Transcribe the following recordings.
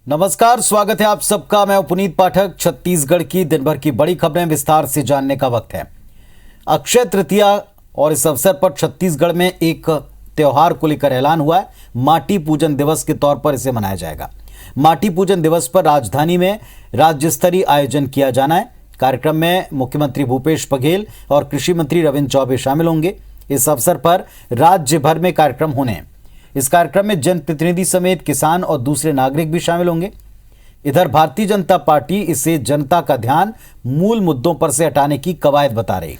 नमस्कार, स्वागत है आप सबका। मैं पुनीत पाठक। छत्तीसगढ़ की दिन भर की बड़ी खबरें विस्तार से जानने का वक्त है। अक्षय तृतीया और इस अवसर पर छत्तीसगढ़ में एक त्योहार को लेकर ऐलान हुआ है। माटी पूजन दिवस के तौर पर इसे मनाया जाएगा। माटी पूजन दिवस पर राजधानी में राज्य स्तरीय आयोजन किया जाना है। कार्यक्रम में मुख्यमंत्री भूपेश बघेल और कृषि मंत्री रविन्द्र चौबे शामिल होंगे। इस अवसर पर राज्य भर में कार्यक्रम होने हैं। इस कार्यक्रम में जनप्रतिनिधि समेत किसान और दूसरे नागरिक भी शामिल होंगे। इधर भारतीय जनता पार्टी इसे जनता का ध्यान मूल मुद्दों पर से हटाने की कवायद बता रही।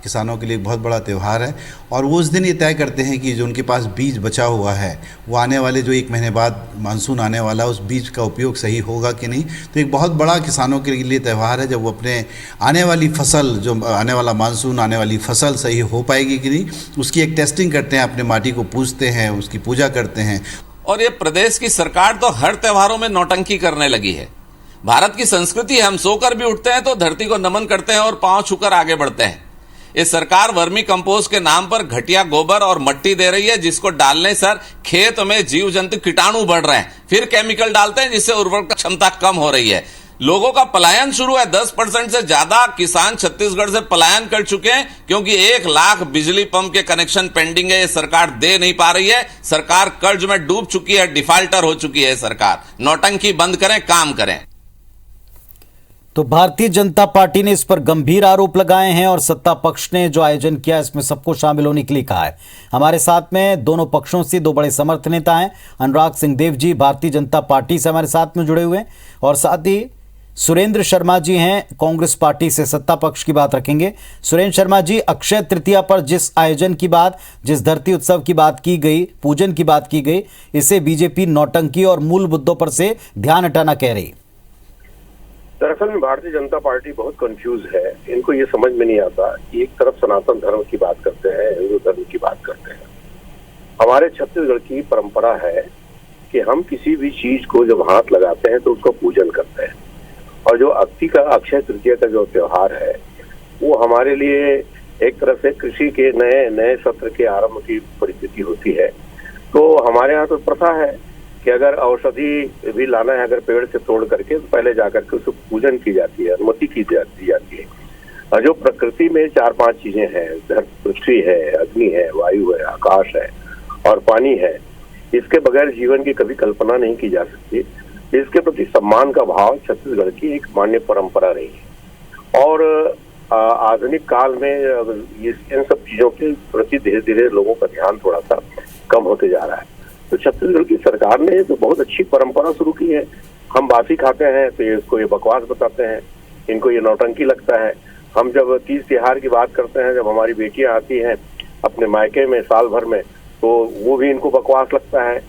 किसानों के लिए बहुत बड़ा त्यौहार है और वो उस दिन ये तय करते हैं कि जो उनके पास बीज बचा हुआ है वो आने वाले जो एक महीने बाद मानसून आने वाला उस बीज का उपयोग सही होगा कि नहीं। तो एक बहुत बड़ा किसानों के लिए त्यौहार है जब वो अपने आने वाली फसल, जो आने वाला मानसून, आने वाली फसल सही हो पाएगी कि नहीं, उसकी एक टेस्टिंग करते हैं, अपने माटी को पूजते हैं, उसकी पूजा करते हैं। और ये प्रदेश की सरकार तो हर त्योहारों में नौटंकी करने लगी है। भारत की संस्कृति है, हम सोकर भी उठते हैं तो धरती को नमन करते हैं और पांव छूकर आगे बढ़ते हैं। ये सरकार वर्मी कंपोस्ट के नाम पर घटिया गोबर और मिट्टी दे रही है, जिसको डालने से खेत में जीव जंतु कीटाणु बढ़ रहे हैं। फिर केमिकल डालते हैं जिससे उर्वरक क्षमता कम हो रही है। लोगों का पलायन शुरू है। 10% से ज्यादा किसान छत्तीसगढ़ से पलायन कर चुके हैं क्योंकि 1 लाख बिजली पंप के कनेक्शन पेंडिंग है। ये सरकार दे नहीं पा रही है। सरकार कर्ज में डूब चुकी है, डिफाल्टर हो चुकी है सरकार। नौटंकी बंद करें, काम करें। तो भारतीय जनता पार्टी ने इस पर गंभीर आरोप लगाए हैं और सत्ता पक्ष ने जो आयोजन किया इसमें सबको शामिल होने के लिए कहा है। हमारे साथ में दोनों पक्षों से 2 बड़े समर्थ नेता हैं। अनुराग सिंहदेव जी भारतीय जनता पार्टी से हमारे साथ में जुड़े हुए हैं और साथ ही सुरेंद्र शर्मा जी हैं, कांग्रेस पार्टी से सत्ता पक्ष की बात रखेंगे। सुरेंद्र शर्मा जी, अक्षय तृतीया पर जिस आयोजन की बात, जिस धरती उत्सव की बात की गई, पूजन की बात की गई, इसे बीजेपी नौटंकी और मूल मुद्दों पर से ध्यान हटाना कह रही। दरअसल में भारतीय जनता पार्टी बहुत कंफ्यूज है। इनको ये समझ में नहीं आता। एक तरफ सनातन धर्म की बात करते हैं, हिंदू धर्म की बात करते हैं। हमारे छत्तीसगढ़ की परंपरा है कि हम किसी भी चीज को जब हाथ लगाते हैं तो उसका पूजन करते हैं। और जो अक्षय तृतीया का जो त्योहार है वो हमारे लिए एक तरफ से कृषि के नए सत्र के आरंभ की परिस्थिति होती है। तो हमारे यहाँ तो प्रथा है कि अगर औषधि भी लाना है, अगर पेड़ से तोड़ करके, तो पहले जाकर के उसको पूजन की जाती है, अनुमति की जाती है। और जो प्रकृति में 4-5 चीजें हैं, पृथ्वी है, अग्नि है, वायु है, आकाश है और पानी है, इसके बगैर जीवन की कभी कल्पना नहीं की जा सकती। इसके प्रति सम्मान का भाव छत्तीसगढ़ की एक मान्य परंपरा रही है। और आधुनिक काल में इन सब चीजों के प्रति धीरे धीरे लोगों का ध्यान थोड़ा सा कम होते जा रहा है। तो छत्तीसगढ़ की सरकार ने तो बहुत अच्छी परंपरा शुरू की है। हम बासी खाते हैं तो इसको ये बकवास बताते हैं, इनको ये नौटंकी लगता है। हम जब तीज त्योहार की बात करते हैं, जब हमारी बेटियां आती हैं अपने मायके में साल भर में, तो वो भी इनको बकवास लगता है।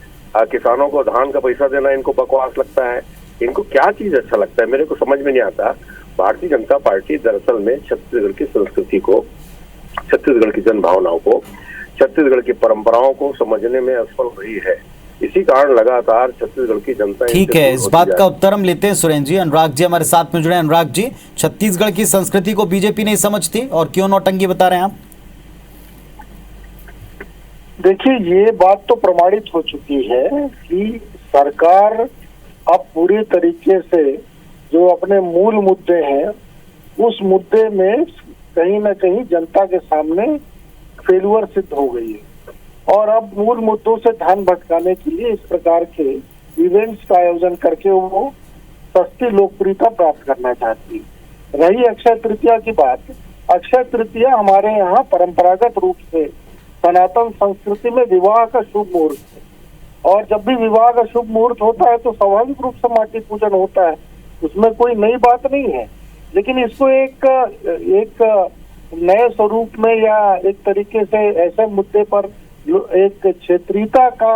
किसानों को धान का पैसा देना इनको बकवास लगता है। इनको क्या चीज अच्छा लगता है, मेरे को समझ में नहीं आता। भारतीय जनता पार्टी दरअसल में छत्तीसगढ़ की संस्कृति को, छत्तीसगढ़ की जन भावनाओं को, छत्तीसगढ़ की परंपराओं को समझने में असफल रही है। इसी कारण लगातार छत्तीसगढ़ की जनता, ठीक है, इस बात का उत्तर हम लेते हैं सुरेंद्र जी। अनुराग जी हमारे साथ में जुड़े। अनुराग जी, छत्तीसगढ़ की संस्कृति को बीजेपी नहीं समझती और क्यों नौटंकी बता रहे हैं आप? देखिए, ये बात तो प्रमाणित हो चुकी है कि सरकार अब पूरी तरीके से जो अपने मूल मुद्दे हैं उस मुद्दे में कहीं ना कहीं जनता के सामने फेलुअर सिद्ध हो गई है। और अब मूल मुद्दों से ध्यान भटकाने के लिए इस प्रकार के इवेंट्स का आयोजन करके वो सस्ती लोकप्रियता प्राप्त करना चाहती है। रही अक्षय तृतीया की बात, अक्षय तृतीया हमारे यहाँ परंपरागत रूप से सनातन संस्कृति में विवाह का शुभ मुहूर्त है। और जब भी विवाह का शुभ मुहूर्त होता है तो स्वाभाविक रूप से माटी पूजन होता है, उसमें कोई नई बात नहीं है। लेकिन इसको एक नए स्वरूप में या एक तरीके से ऐसे मुद्दे पर एक क्षेत्रीयता का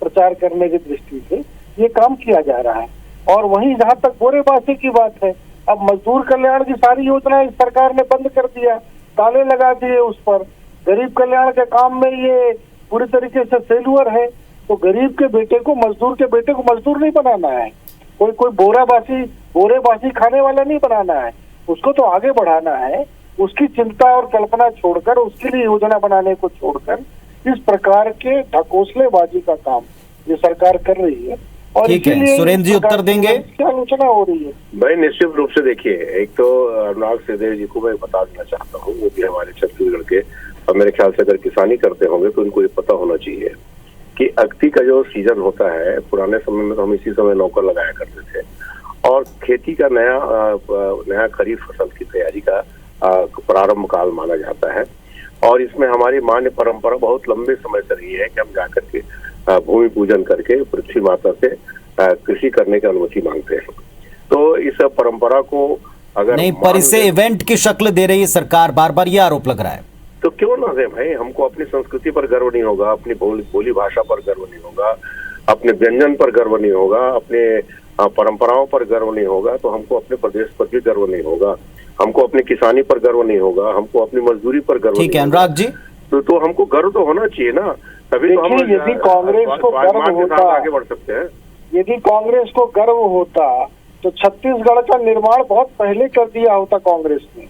प्रचार करने की दृष्टि से ये काम किया जा रहा है। और वहीं जहाँ तक बोरेबासी की बात है, अब मजदूर कल्याण की सारी योजनाएं इस सरकार ने बंद कर दिया, ताले लगा दिए उस पर। गरीब कल्याण के काम में ये पूरी तरीके से फेलुअर है। तो गरीब के बेटे को, मजदूर के बेटे को मजदूर नहीं बनाना है, कोई बोरेबासी खाने वाला नहीं बनाना है, उसको तो आगे बढ़ाना है। उसकी चिंता और कल्पना छोड़कर, उसके लिए योजना बनाने को छोड़कर इस प्रकार के ढकोसलेबाजी का काम ये सरकार कर रही है। और ठीक है, इसीलिए सुरेंद्र जी उत्तर देंगे। इसकी आलोचना हो रही है। भाई निश्चित रूप से देखिए, एक तो अनुराग सिंहदेव जी को मैं बता देना चाहता हूँ, वो भी हमारे छत्तीसगढ़ के, और मेरे ख्याल से अगर किसानी करते होंगे तो उनको ये पता होना चाहिए कि अगती का जो सीजन होता है, पुराने समय में तो हम इसी समय नौकर लगाया करते थे, और खेती का नया खरीफ फसल की तैयारी का प्रारंभ काल माना जाता है। और इसमें हमारी मान्य परंपरा बहुत लंबे समय से रही है कि हम जाकर के भूमि पूजन करके पृथ्वी माता से कृषि करने की अनुमति मांगते हैं। तो इस परंपरा को अगर नहीं, पर इसे इवेंट की शक्ल दे रही है सरकार, बार बार यह आरोप लग रहा है। तो क्यों ना दे भाई, हमको अपनी संस्कृति पर गर्व नहीं होगा, अपनी बोली भाषा पर गर्व नहीं होगा, अपने व्यंजन पर गर्व नहीं होगा, अपने परंपराओं पर गर्व नहीं होगा, तो हमको अपने प्रदेश पर भी गर्व नहीं होगा, हमको अपनी किसानी पर गर्व नहीं होगा, हमको अपनी मजदूरी पर गर्व नहीं होगा। ठीक है अनुराग जी, तो हमको गर्व तो होना चाहिए ना, तभी तो हम यदि कांग्रेस को गर्व होता, आगे बढ़ सकते हैं। यदि कांग्रेस को गर्व होता तो छत्तीसगढ़ का निर्माण बहुत पहले कर दिया होता कांग्रेस ने।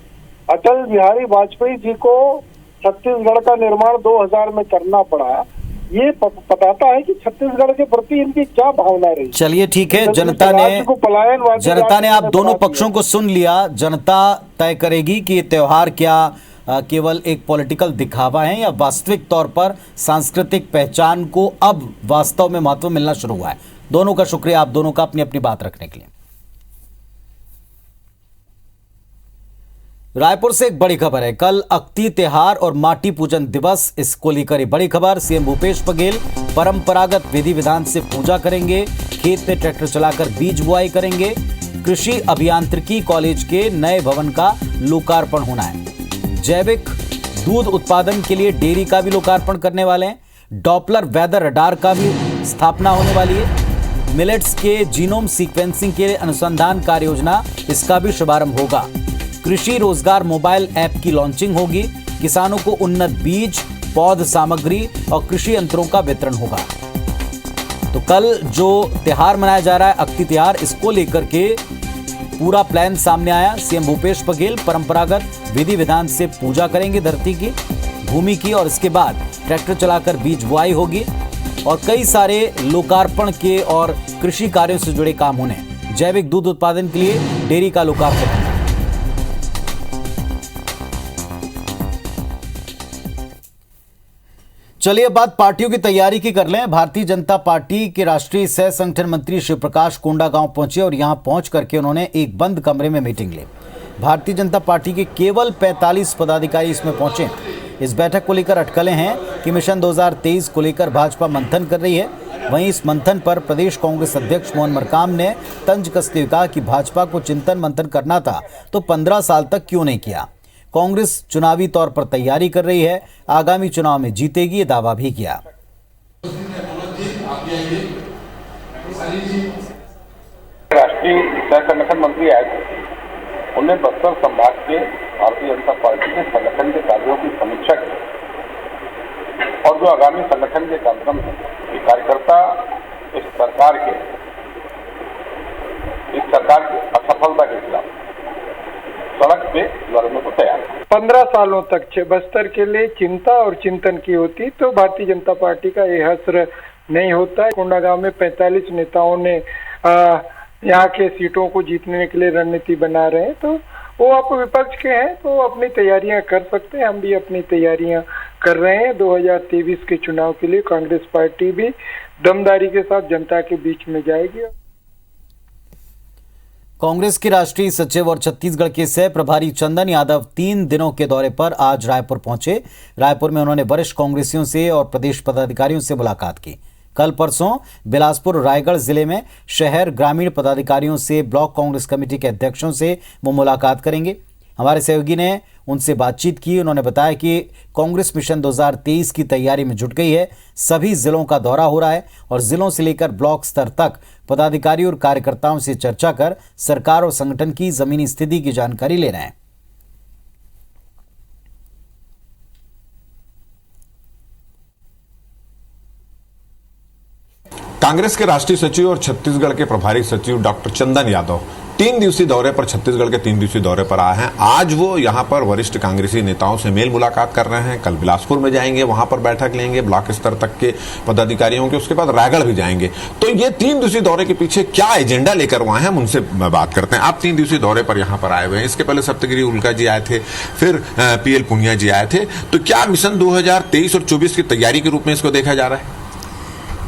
अटल बिहारी वाजपेयी जी को छत्तीसगढ़ का निर्माण 2000 में करना पड़ा। ये बताता है कि छत्तीसगढ़ के प्रति इनकी क्या भावना रही। चलिए ठीक है, जनता ने आप दोनों पक्षों को सुन लिया। जनता तय करेगी कि ये त्योहार क्या केवल एक पॉलिटिकल दिखावा है या वास्तविक तौर पर सांस्कृतिक पहचान को अब वास्तव में महत्व मिलना शुरू हुआ है। दोनों का शुक्रिया, आप दोनों का अपनी अपनी बात रखने के लिए। रायपुर से एक बड़ी खबर है। कल अक्ती त्योहार और माटी पूजन दिवस, इसको लेकर बड़ी खबर। सीएम भूपेश बघेल परंपरागत विधि विधान से पूजा करेंगे, खेत में ट्रैक्टर चलाकर बीज बुआई करेंगे। कृषि अभियांत्रिकी कॉलेज के नए भवन का लोकार्पण होना है। जैविक दूध उत्पादन के लिए डेयरी का भी लोकार्पण करने वाले हैं। डॉपलर वेदर रडार का भी स्थापना होने वाली है। मिलेट्स के जीनोम सीक्वेंसिंग के लिए अनुसंधान कार्य योजना, इसका भी शुभारंभ होगा। कृषि रोजगार मोबाइल ऐप की लॉन्चिंग होगी। किसानों को उन्नत बीज, पौध सामग्री और कृषि यंत्रों का वितरण होगा। तो कल जो त्योहार मनाया जा रहा है अक्ती त्योहार, इसको लेकर के पूरा प्लान सामने आया। सीएम भूपेश बघेल परंपरागत विधि विधान से पूजा करेंगे धरती की, भूमि की, और इसके बाद ट्रैक्टर चलाकर बीज बुआई होगी और कई सारे लोकार्पण के और कृषि कार्यों से जुड़े काम होने। जैविक दूध उत्पादन के लिए डेयरी का लोकार्पण। चलिए बात पार्टियों की तैयारी की कर लें। भारतीय जनता पार्टी के राष्ट्रीय सह संगठन मंत्री शिव प्रकाश कोंडागांव पहुंचे और यहां पहुंच करके उन्होंने एक बंद कमरे में मीटिंग ली। भारतीय जनता पार्टी के केवल 45 पदाधिकारी इसमें पहुंचे। इस बैठक को लेकर अटकलें हैं कि मिशन 2023 को लेकर भाजपा मंथन कर रही है। वहीं इस मंथन पर प्रदेश कांग्रेस अध्यक्ष मोहन मरकाम ने तंज कसते हुए कहा कि भाजपा को चिंतन मंथन करना था तो 15 साल तक क्यों नहीं किया। कांग्रेस चुनावी तौर पर तैयारी कर रही है, आगामी चुनाव में जीतेगी, ये दावा भी किया। राष्ट्रीय सह संगठन मंत्री आए थे, उन्हें बस्तर संभाग के भारतीय जनता पार्टी के संगठन के कार्यों की समीक्षा की और जो आगामी संगठन के कार्यक्रम है, ये कार्यकर्ता इस सरकार की असफलता के खिलाफ सड़क पे लड़ने को तैयार है। 15 सालों तक बस्तर के लिए चिंता और चिंतन की होती तो भारतीय जनता पार्टी का ये हश्र नहीं होता है। कोंडागांव में 45 नेताओं ने यहाँ के सीटों को जीतने के लिए रणनीति बना रहे हैं, तो वो आप विपक्ष के हैं तो अपनी तैयारियां कर सकते हैं। हम भी अपनी तैयारियां कर रहे हैं। 2023 के चुनाव के लिए कांग्रेस पार्टी भी दमदारी के साथ जनता के बीच में जाएगी। कांग्रेस के राष्ट्रीय सचिव और छत्तीसगढ़ के सह प्रभारी चंदन यादव 3 दिनों के दौरे पर आज रायपुर पहुंचे। रायपुर में उन्होंने वरिष्ठ कांग्रेसियों से और प्रदेश पदाधिकारियों से मुलाकात की। कल परसों बिलासपुर और रायगढ़ जिले में शहर ग्रामीण पदाधिकारियों से, ब्लॉक कांग्रेस कमेटी के अध्यक्षों से वो मुलाकात करेंगे। हमारे सहयोगी ने उनसे बातचीत की। उन्होंने बताया कि कांग्रेस मिशन 2023 की तैयारी में जुट गई है। सभी जिलों का दौरा हो रहा है और जिलों से लेकर ब्लॉक स्तर तक पदाधिकारियों और कार्यकर्ताओं से चर्चा कर सरकार और संगठन की जमीनी स्थिति की जानकारी ले रहे हैं। कांग्रेस के राष्ट्रीय सचिव और छत्तीसगढ़ के प्रभारी सचिव डॉक्टर चंदन यादव 3 दिवसीय दौरे पर, छत्तीसगढ़ के 3 दिवसीय दौरे पर आए हैं। आज वो यहाँ पर वरिष्ठ कांग्रेसी नेताओं से मेल मुलाकात कर रहे हैं। कल बिलासपुर में जाएंगे, वहां पर बैठक लेंगे ब्लॉक स्तर तक के पदाधिकारियों के, उसके बाद रायगढ़ भी जाएंगे। तो ये 3 दिवसीय दौरे के पीछे क्या एजेंडा लेकर वो आए हैं, हम उनसे बात करते हैं। आप 3 दिवसीय दौरे पर यहाँ पर आए हुए हैं, इसके पहले सप्तगिरी उल्का जी आए थे, फिर पीएल पुनिया जी आए थे। तो क्या मिशन 2023 और 24 की तैयारी के रूप में इसको देखा जा रहा है?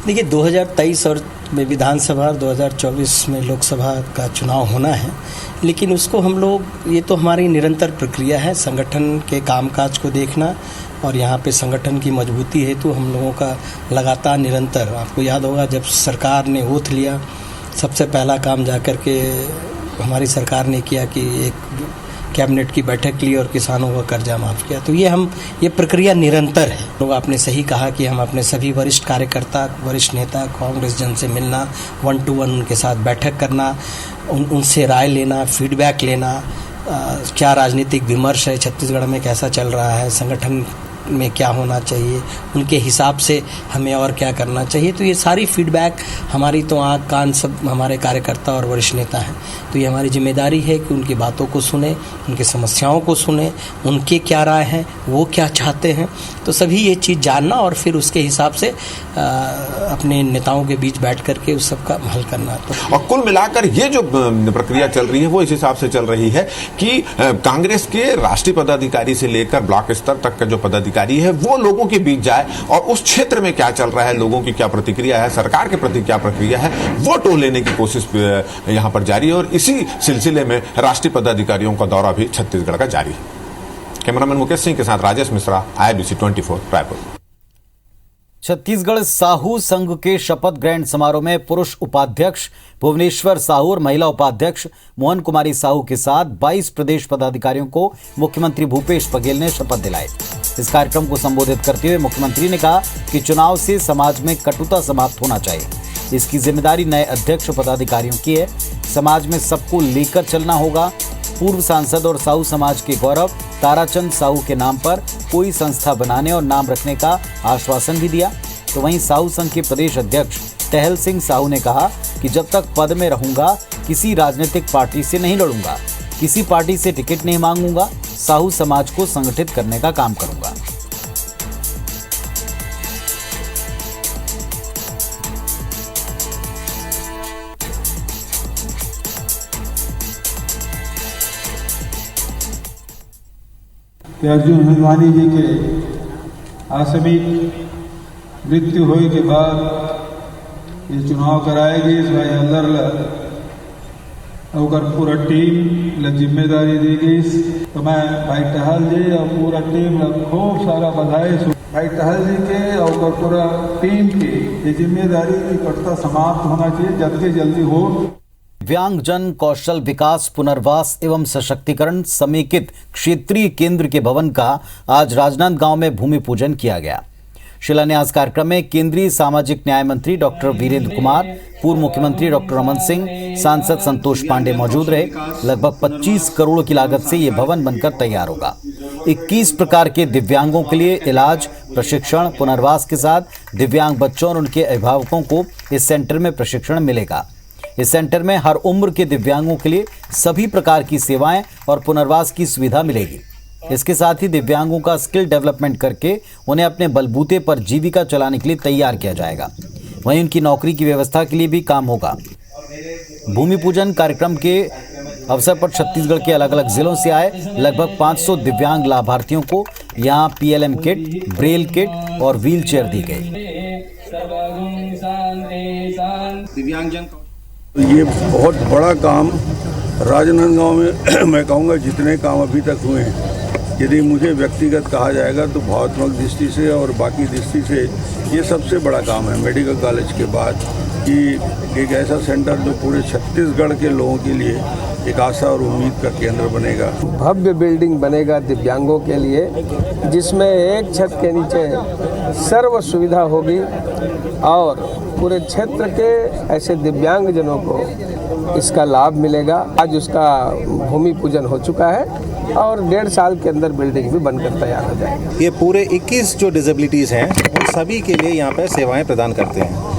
देखिए, 2023 और में विधानसभा, 2024 में लोकसभा का चुनाव होना है, लेकिन उसको हम लोग, ये तो हमारी निरंतर प्रक्रिया है, संगठन के कामकाज को देखना और यहाँ पे संगठन की मजबूती हेतु हम लोगों का लगातार निरंतर, आपको याद होगा जब सरकार ने ओथ लिया, सबसे पहला काम जाकर के हमारी सरकार ने किया कि एक कैबिनेट की बैठक ली और किसानों का कर्जा माफ किया। तो ये प्रक्रिया निरंतर है। लोग आपने सही कहा कि हम अपने सभी वरिष्ठ कार्यकर्ता, वरिष्ठ नेता, कांग्रेस जन से मिलना, 1 to 1 उनके साथ बैठक करना, उनसे राय लेना, फीडबैक लेना, क्या राजनीतिक विमर्श है छत्तीसगढ़ में, कैसा चल रहा है, संगठन में क्या होना चाहिए, उनके हिसाब से हमें और क्या करना चाहिए। तो ये सारी फीडबैक, हमारी तो आँख कान सब हमारे कार्यकर्ता और वरिष्ठ नेता हैं, तो ये हमारी जिम्मेदारी है कि उनकी बातों को सुने, उनकी समस्याओं को सुने, उनके क्या राय हैं, वो क्या चाहते हैं। तो सभी ये चीज़ जानना और फिर उसके हिसाब से अपने नेताओं के बीच बैठ करके उस सब का हल करना। तो और कुल मिलाकर ये जो प्रक्रिया चल रही है वो इस हिसाब से चल रही है कि कांग्रेस के राष्ट्रीय पदाधिकारी से लेकर ब्लॉक स्तर तक का जो पदाधिकारी है वो लोगों के बीच जाए और उस क्षेत्र में क्या चल रहा है, लोगों की क्या प्रतिक्रिया है, सरकार के प्रति क्या प्रक्रिया है, वो टोल लेने की कोशिश यहाँ पर जारी है। और इसी सिलसिले में राष्ट्रीय पदाधिकारियों का दौरा भी छत्तीसगढ़ का जारी है। कैमरामैन मुकेश सिंह के साथ राजेश मिश्रा, IBC 24 रायपुर। छत्तीसगढ़ साहू संघ के शपथ ग्रहण समारोह में पुरुष उपाध्यक्ष भुवनेश्वर साहू और महिला उपाध्यक्ष मोहन कुमारी साहू के साथ 22 प्रदेश पदाधिकारियों को मुख्यमंत्री भूपेश बघेल ने शपथ दिलाई। इस कार्यक्रम को संबोधित करते हुए मुख्यमंत्री ने कहा कि चुनाव से समाज में कटुता समाप्त होना चाहिए। इसकी जिम्मेदारी नए अध्यक्ष पदाधिकारियों की है। समाज में सबको लेकर चलना होगा। पूर्व सांसद और साहू समाज के गौरव ताराचंद साहू के नाम पर कोई संस्था बनाने और नाम रखने का आश्वासन भी दिया। तो वहीं साहू संघ के प्रदेश अध्यक्ष टहल सिंह साहू ने कहा कि जब तक पद में रहूंगा किसी राजनीतिक पार्टी से नहीं लड़ूंगा, किसी पार्टी से टिकट नहीं मांगूंगा, साहू समाज को संगठित करने का काम करूंगा। अर्जुन हनुमानी जी के आकस्मिक मृत्यु होने के बाद ये चुनाव कराएगी। इस भाई अंदर और पूरा टीम जिम्मेदारी दी गई। तो मैं भाई टहल जी और पूरा टीम खूब सारा बधाई भाई टहल जी के और पूरा टीम की ये जिम्मेदारी की कटता समाप्त होना चाहिए, जल्दी जल्दी हो। दिव्यांगजन कौशल विकास पुनर्वास एवं सशक्तिकरण समेकित क्षेत्रीय केंद्र के भवन का आज राजनांदगांव में भूमि पूजन किया गया। शिलान्यास कार्यक्रम में केंद्रीय सामाजिक न्याय मंत्री डॉक्टर वीरेंद्र कुमार, पूर्व मुख्यमंत्री डॉक्टर रमन सिंह, सांसद संतोष पांडे मौजूद रहे। लगभग 25 करोड़ की लागत से ये भवन बनकर तैयार होगा। 21 प्रकार के दिव्यांगों के लिए इलाज, प्रशिक्षण, पुनर्वास के साथ दिव्यांग बच्चों और उनके अभिभावकों को इस सेंटर में प्रशिक्षण मिलेगा। इस सेंटर में हर उम्र के दिव्यांगों के लिए सभी प्रकार की सेवाएं और पुनर्वास की सुविधा मिलेगी। इसके साथ ही दिव्यांगों का स्किल डेवलपमेंट करके उन्हें अपने बलबूते पर जीविका चलाने के लिए तैयार किया जाएगा। वहीं उनकी नौकरी की व्यवस्था के लिए भी काम होगा। भूमि पूजन कार्यक्रम के अवसर पर छत्तीसगढ़ के अलग अलग जिलों से आए लगभग 500 दिव्यांग लाभार्थियों को यहाँ PLM किट, ब्रेल किट और व्हील चेयर दी गई। दिव्यांगजन ये बहुत बड़ा काम राजनांदगांव में मैं कहूँगा जितने काम अभी तक हुए हैं, यदि मुझे व्यक्तिगत कहा जाएगा तो भावनात्मक दृष्टि से और बाकी दृष्टि से ये सबसे बड़ा काम है मेडिकल कॉलेज के बाद, कि एक ऐसा सेंटर जो पूरे छत्तीसगढ़ के लोगों के लिए एक आशा और उम्मीद का केंद्र बनेगा। भव्य बिल्डिंग बनेगा दिव्यांगों के लिए, जिसमें एक छत के नीचे सर्व सुविधा होगी और पूरे क्षेत्र के ऐसे दिव्यांगजनों को इसका लाभ मिलेगा। आज उसका भूमि पूजन हो चुका है और 1.5 साल के अंदर बिल्डिंग भी बनकर तैयार हो जाएगी। ये पूरे 21 जो डिसेबिलिटीज़ हैं उन सभी के लिए यहाँ पर सेवाएं प्रदान करते हैं।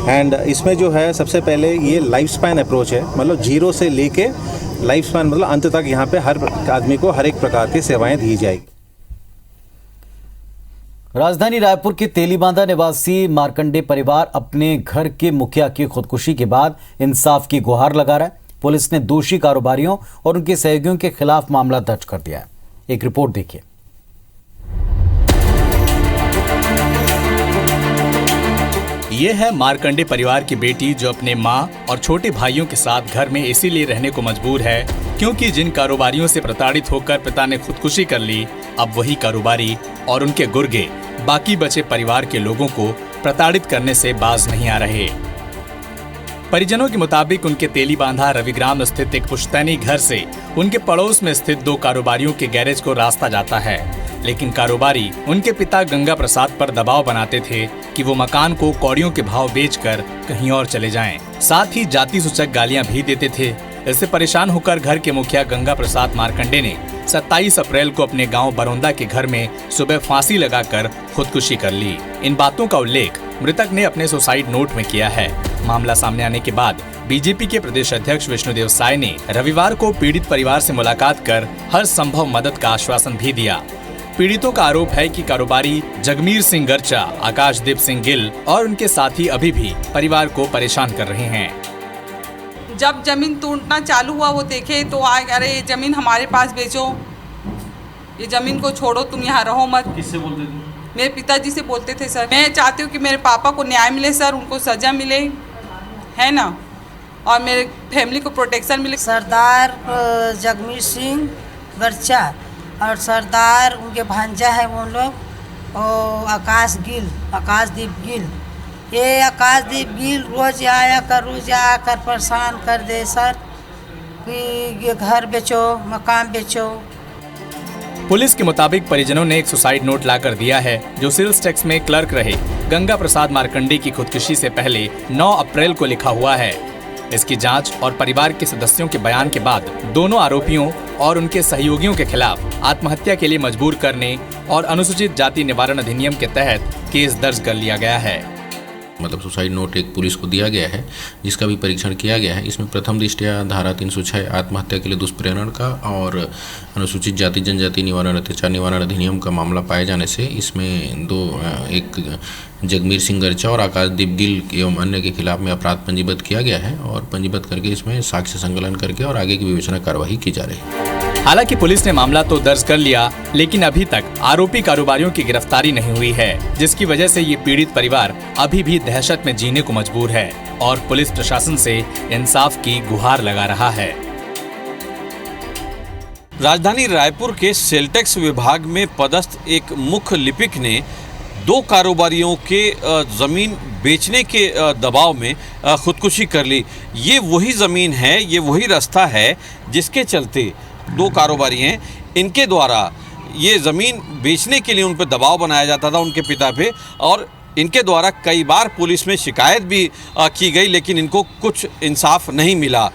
एंड इसमें जो है सबसे पहले ये लाइफ स्पैन अप्रोच है, मतलब जीरो से लेके लाइफ स्पैन मतलब अंत तक यहाँ पे हर आदमी को हर एक प्रकार की सेवाएं दी जाएगी। राजधानी रायपुर के तेलीबांधा निवासी मार्कंडे परिवार अपने घर के मुखिया की खुदकुशी के बाद इंसाफ की गुहार लगा रहा है। पुलिस ने दोषी कारोबारियों और उनके सहयोगियों के खिलाफ मामला दर्ज कर दिया है। एक रिपोर्ट देखिए। ये है मार्कंडे परिवार की बेटी जो अपने मां और छोटे भाइयों के साथ घर में इसीलिए रहने को मजबूर है क्योंकि जिन कारोबारियों से प्रताड़ित होकर पिता ने खुदकुशी कर ली, अब वही कारोबारी और उनके गुर्गे बाकी बचे परिवार के लोगों को प्रताड़ित करने से बाज नहीं आ रहे। परिजनों के मुताबिक उनके तेलीबांधा रविग्राम स्थित एक पुश्तैनी घर से उनके पड़ोस में स्थित 2 कारोबारियों के गैरेज को रास्ता जाता है, लेकिन कारोबारी उनके पिता गंगा प्रसाद पर दबाव बनाते थे कि वो मकान को कौड़ियों के भाव बेचकर कहीं और चले जाएं। साथ ही जाति सूचक गालियां भी देते थे। इससे परेशान होकर घर के मुखिया गंगा प्रसाद मार्कंडे ने 27 अप्रैल को अपने गांव बरौंदा के घर में सुबह फांसी लगाकर खुदकुशी कर ली। इन बातों का उल्लेख मृतक ने अपने सुसाइड नोट में किया है। मामला सामने आने के बाद बीजेपी के प्रदेश अध्यक्ष विष्णुदेव साय ने रविवार को पीड़ित परिवार से मुलाकात कर हर संभव मदद का आश्वासन भी दिया। पीड़ितों का आरोप है कि कारोबारी जगमीर सिंह गर्चा, आकाशदीप सिंह गिल और उनके साथी अभी भी परिवार को परेशान कर रहे हैं। जब जमीन टूटना चालू हुआ वो देखे तो अरे ये जमीन हमारे पास बेचो, ये जमीन को छोड़ो, तुम यहाँ रहो मत। किससे बोलते थे? मेरे पिताजी से बोलते थे सर। मैं चाहती हूँ कि मेरे पापा को न्याय मिले सर, उनको सजा मिले, है ना, और मेरे फैमिली को प्रोटेक्शन मिले। सरदार जगमीर सिंह गर्चा और सरदार उनके भांजा है वो लोग, और आकाशदीप गिल। ये आकाशदीप गिल रोज आकर परेशान कर दे सर कि ये घर बेचो, मकान बेचो। पुलिस के मुताबिक परिजनों ने एक सुसाइड नोट लाकर दिया है जो सेल्स टैक्स में क्लर्क रहे गंगा प्रसाद मार्कंडे की खुदकुशी से पहले 9 अप्रैल को लिखा हुआ है। इसकी जांच और परिवार के सदस्यों के बयान के बाद दोनों आरोपियों और उनके सहयोगियों के खिलाफ आत्महत्या के लिए मजबूर करने और अनुसूचित जाति निवारण अधिनियम के तहत केस दर्ज कर लिया गया है। मतलब सुसाइड नोट एक पुलिस को दिया गया है जिसका भी परीक्षण किया गया है। इसमें प्रथम दृष्टया धारा 306 आत्महत्या के लिए दुष्प्रेरण का और अनुसूचित जाति जनजाति निवारण अत्याचार निवारण अधिनियम का मामला पाए जाने से इसमें एक जगमीर सिंह गर्चा और आकाशदीप गिल एवं अन्य के खिलाफ में अपराध पंजीबद्ध किया गया है और पंजीबद्ध करके इसमें साक्ष्य संकलन करके और आगे की विवेचना कार्रवाई की जा रही है। हालांकि पुलिस ने मामला तो दर्ज कर लिया, लेकिन अभी तक आरोपी कारोबारियों की गिरफ्तारी नहीं हुई है, जिसकी वजह से ये पीड़ित परिवार अभी भी दहशत में जीने को मजबूर है और पुलिस प्रशासन से इंसाफ की गुहार लगा रहा है। राजधानी रायपुर के सेलटेक्स विभाग में पदस्थ एक मुख्य लिपिक ने 2 कारोबारियों के ज़मीन बेचने के दबाव में खुदकुशी कर ली। ये वही ज़मीन है, ये वही रास्ता है जिसके चलते 2 कारोबारी हैं, इनके द्वारा ये ज़मीन बेचने के लिए उन पर दबाव बनाया जाता था उनके पिता पे, और इनके द्वारा कई बार पुलिस में शिकायत भी की गई, लेकिन इनको कुछ इंसाफ नहीं मिला।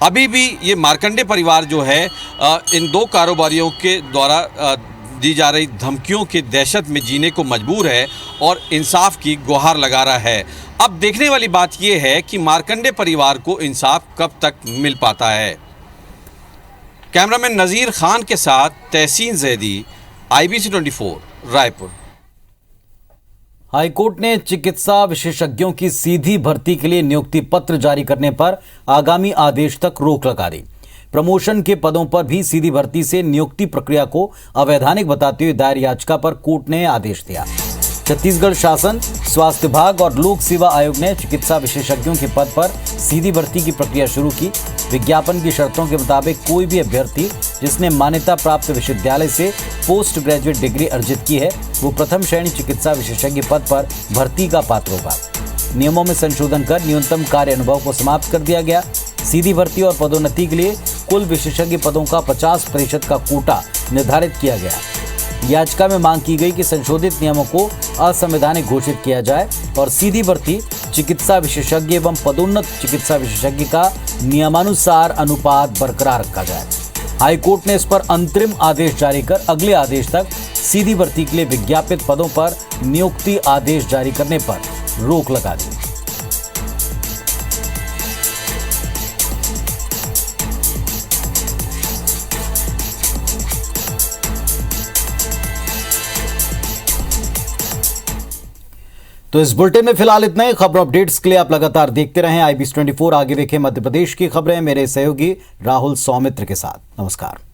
अभी भी ये मार्कंडे परिवार जो है इन 2 कारोबारियों के द्वारा दी जा रही धमकियों के दहशत में जीने को मजबूर है और इंसाफ की गुहार लगा रहा है। अब देखने वाली बात यह है कि मार्कंडे परिवार को इंसाफ कब तक मिल पाता है। कैमरामैन नज़ीर खान के साथ तहसीन जैदी, IBC 24 रायपुर। हाईकोर्ट ने चिकित्सा विशेषज्ञों की सीधी भर्ती के लिए नियुक्ति पत्र जारी करने पर आगामी आदेश तक रोक लगा दी। प्रमोशन के पदों पर भी सीधी भर्ती से नियुक्ति प्रक्रिया को अवैधानिक बताते हुए दायर याचिका पर कोर्ट ने आदेश दिया। छत्तीसगढ़ शासन, स्वास्थ्य विभाग और लोक सेवा आयोग ने चिकित्सा विशेषज्ञों के पद पर सीधी भर्ती की प्रक्रिया शुरू की। विज्ञापन की शर्तों के मुताबिक कोई भी अभ्यर्थी जिसने मान्यता प्राप्त विश्वविद्यालय से पोस्ट ग्रेजुएट डिग्री अर्जित की है वो प्रथम श्रेणी चिकित्सा विशेषज्ञ पद पर भर्ती का पात्र होगा। नियमों में संशोधन कर न्यूनतम कार्य अनुभव को समाप्त कर दिया गया। सीधी भर्ती और पदोन्नति के लिए कुल विशेषज्ञ पदों का 50% का कोटा निर्धारित किया गया। याचिका में मांग की गई कि संशोधित नियमों को असंवैधानिक घोषित किया जाए और सीधी भर्ती चिकित्सा विशेषज्ञ एवं पदोन्नत चिकित्सा विशेषज्ञ का नियमानुसार अनुपात बरकरार रखा जाए। हाईकोर्ट ने इस पर अंतरिम आदेश जारी कर अगले आदेश तक सीधी भर्ती के लिए विज्ञापित पदों पर नियुक्ति आदेश जारी करने पर रोक लगा दी। तो इस बुलेटिन में फिलहाल इतना ही। खबर अपडेट्स के लिए आप लगातार देखते रहें IBS 24। आगे देखें मध्य प्रदेश की खबरें मेरे सहयोगी राहुल सौमित्र के साथ। नमस्कार।